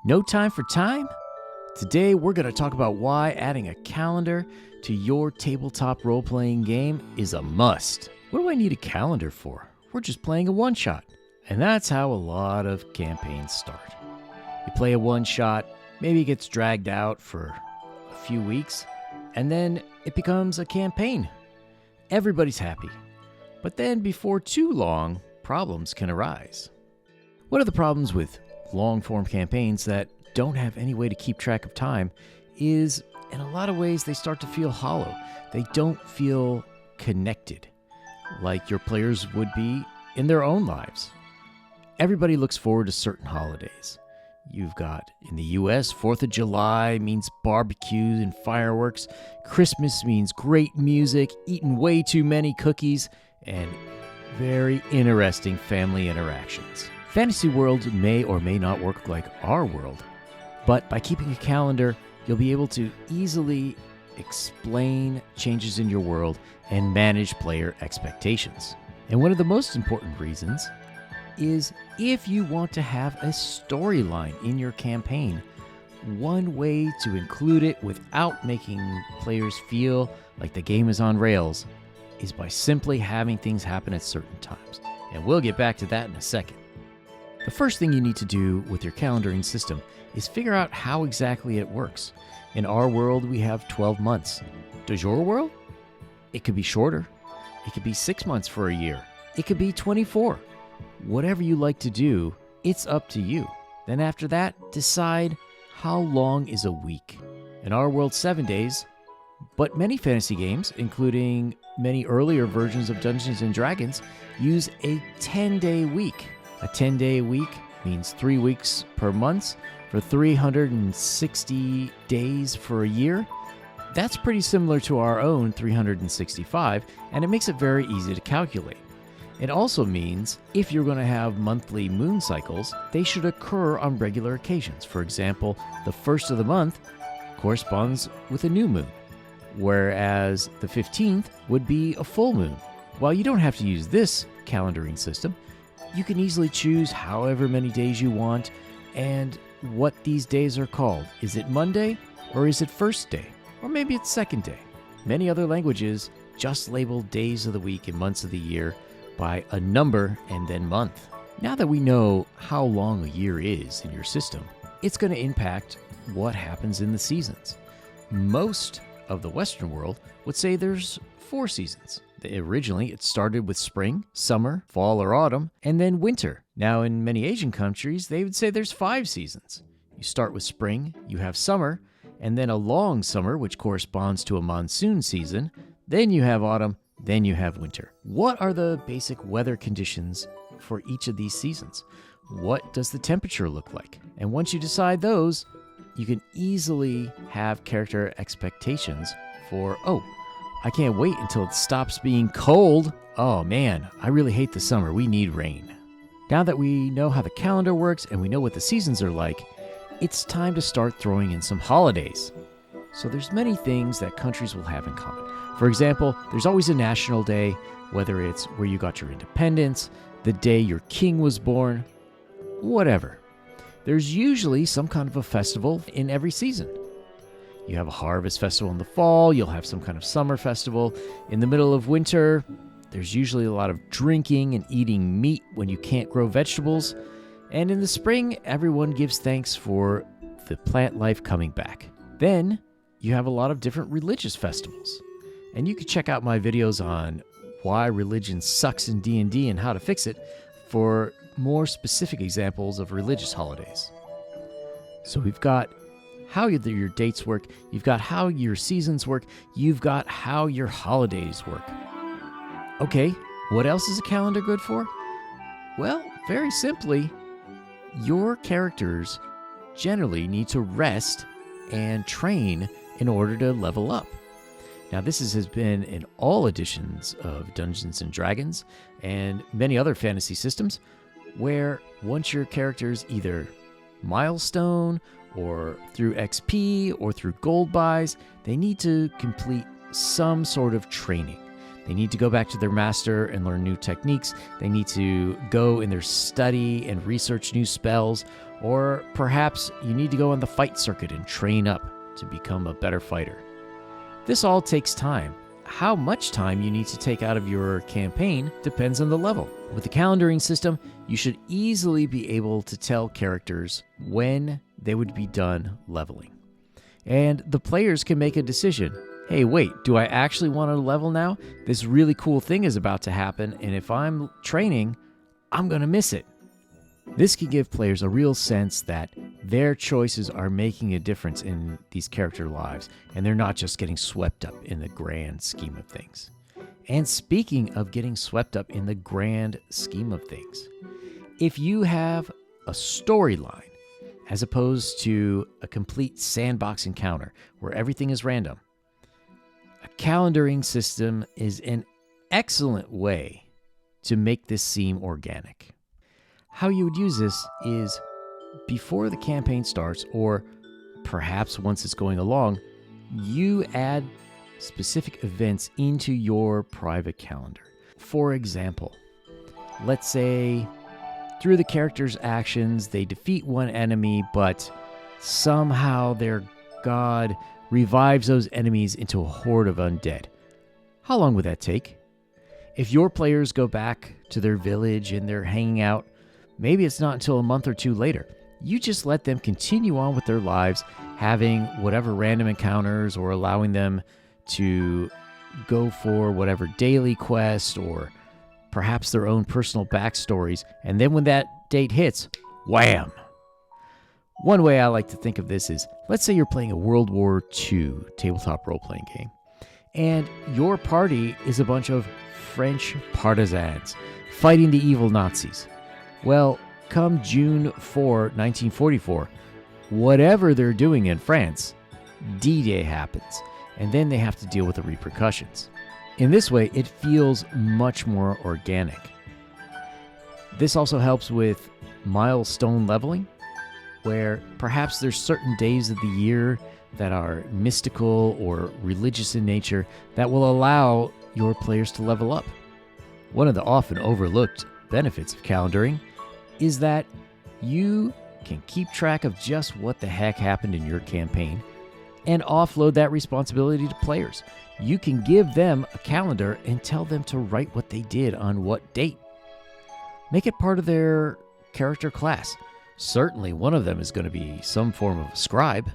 No time for time? Today we're going to talk about why adding a calendar to your tabletop role-playing game is a must. What do I need a calendar for? We're just playing a one-shot. And that's how a lot of campaigns start. You play a one-shot, maybe it gets dragged out for a few weeks, and then it becomes a campaign. Everybody's happy. But then before too long, problems can arise. One of the problems with long-form campaigns that don't have any way to keep track of time is, in a lot of ways, they start to feel hollow. They don't feel connected like your players would be in their own lives. Everybody looks forward to certain holidays. You've got, in the US, 4th of July means barbecues and fireworks. Christmas means great music, eating way too many cookies, and very interesting family interactions. Fantasy worlds may or may not work like our world, but by keeping a calendar, you'll be able to easily explain changes in your world and manage player expectations. And one of the most important reasons is if you want to have a storyline in your campaign, one way to include it without making players feel like the game is on rails is by simply having things happen at certain times. And we'll get back to that in a second. The first thing you need to do with your calendaring system is figure out how exactly it works. In our world, we have 12 months. Does your world? It could be shorter. It could be 6 months for a year. It could be 24. Whatever you like to do, it's up to you. Then after that, decide how long is a week. In our world, 7 days, but many fantasy games, including many earlier versions of Dungeons & Dragons, use a 10-day week. A 10-day week means 3 weeks per month for 360 days for a year. That's pretty similar to our own 365, and it makes it very easy to calculate. It also means if you're going to have monthly moon cycles, they should occur on regular occasions. For example, the first of the month corresponds with a new moon, whereas the 15th would be a full moon. While you don't have to use this calendaring system, you can easily choose however many days you want and what these days are called. Is it Monday or is it first day? Or maybe it's second day. Many other languages just label days of the week and months of the year by a number and then month. Now that we know how long a year is in your system, it's going to impact what happens in the seasons. Most of the Western world would say there's 4 seasons. Originally, it started with spring, summer, fall or autumn, and then winter. Now, in many Asian countries, they would say there's 5 seasons. You start with spring, you have summer, and then a long summer, which corresponds to a monsoon season. Then you have autumn, then you have winter. What are the basic weather conditions for each of these seasons? What does the temperature look like? And once you decide those, you can easily have character expectations for, I can't wait until it stops being cold. Oh man, I really hate the summer. We need rain. Now that we know how the calendar works and we know what the seasons are like, it's time to start throwing in some holidays. So there's many things that countries will have in common. For example, there's always a national day, whether it's where you got your independence, the day your king was born, whatever. There's usually some kind of a festival in every season. You have a harvest festival in the fall, you'll have some kind of summer festival. In the middle of winter, there's usually a lot of drinking and eating meat when you can't grow vegetables. And in the spring, everyone gives thanks for the plant life coming back. Then, you have a lot of different religious festivals. And you can check out my videos on why religion sucks in D&D and how to fix it for more specific examples of religious holidays. So we've got how your dates work, you've got how your seasons work, you've got how your holidays work. Okay, what else is a calendar good for? Well, very simply, your characters generally need to rest and train in order to level up. Now, this has been in all editions of Dungeons & Dragons and many other fantasy systems, where once your characters either milestone or through XP or through gold buys, they need to complete some sort of training. They need to go back to their master and learn new techniques. They need to go in their study and research new spells, Or perhaps you need to go on the fight circuit and train up to become a better fighter. This all takes time. How much time you need to take out of your campaign depends on the level. With the calendaring system, you should easily be able to tell characters when they would be done leveling. And the players can make a decision. Hey, wait, do I actually want to level now? This really cool thing is about to happen, and if I'm training, I'm going to miss it. This can give players a real sense that their choices are making a difference in these character lives, and they're not just getting swept up in the grand scheme of things. And speaking of getting swept up in the grand scheme of things, if you have a storyline as opposed to a complete sandbox encounter where everything is random, a calendaring system is an excellent way to make this seem organic. How you would use this is before the campaign starts, or perhaps once it's going along, you add specific events into your private calendar. For example, let's say through the character's actions, they defeat one enemy, but somehow their god revives those enemies into a horde of undead. How long would that take? If your players go back to their village and they're hanging out, maybe it's not until a month or two later. You just let them continue on with their lives, having whatever random encounters or allowing them to go for whatever daily quest or perhaps their own personal backstories. And then when that date hits, wham! One way I like to think of this is, let's say you're playing a World War II tabletop role-playing game, and your party is a bunch of French partisans fighting the evil Nazis. Well, come June 4, 1944, whatever they're doing in France, D-Day happens, and then they have to deal with the repercussions. In this way, it feels much more organic. This also helps with milestone leveling, where perhaps there's certain days of the year that are mystical or religious in nature that will allow your players to level up. One of the often overlooked benefits of calendaring is that you can keep track of just what the heck happened in your campaign and offload that responsibility to players. You can give them a calendar and tell them to write what they did on what date. Make it part of their character class. Certainly one of them is going to be some form of a scribe,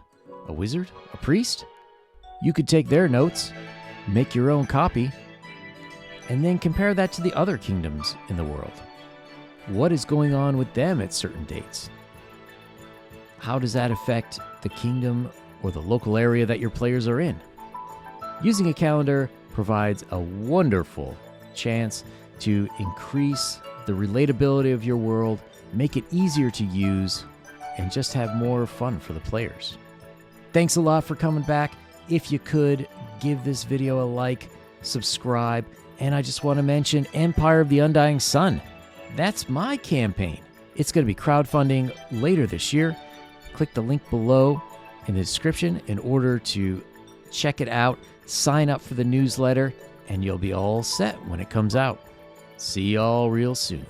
a wizard, a priest. You could take their notes, make your own copy, and then compare that to the other kingdoms in the world. What is going on with them at certain dates? How does that affect the kingdom or the local area that your players are in? Using a calendar provides a wonderful chance to increase the relatability of your world, make it easier to use, and just have more fun for the players. Thanks a lot for coming back. If you could, give this video a like, subscribe, and I just want to mention Empire of the Undying Sun. That's my campaign. It's going to be crowdfunding later this year. Click the link below in the description in order to check it out, sign up for the newsletter, and you'll be all set when it comes out. See y'all real soon.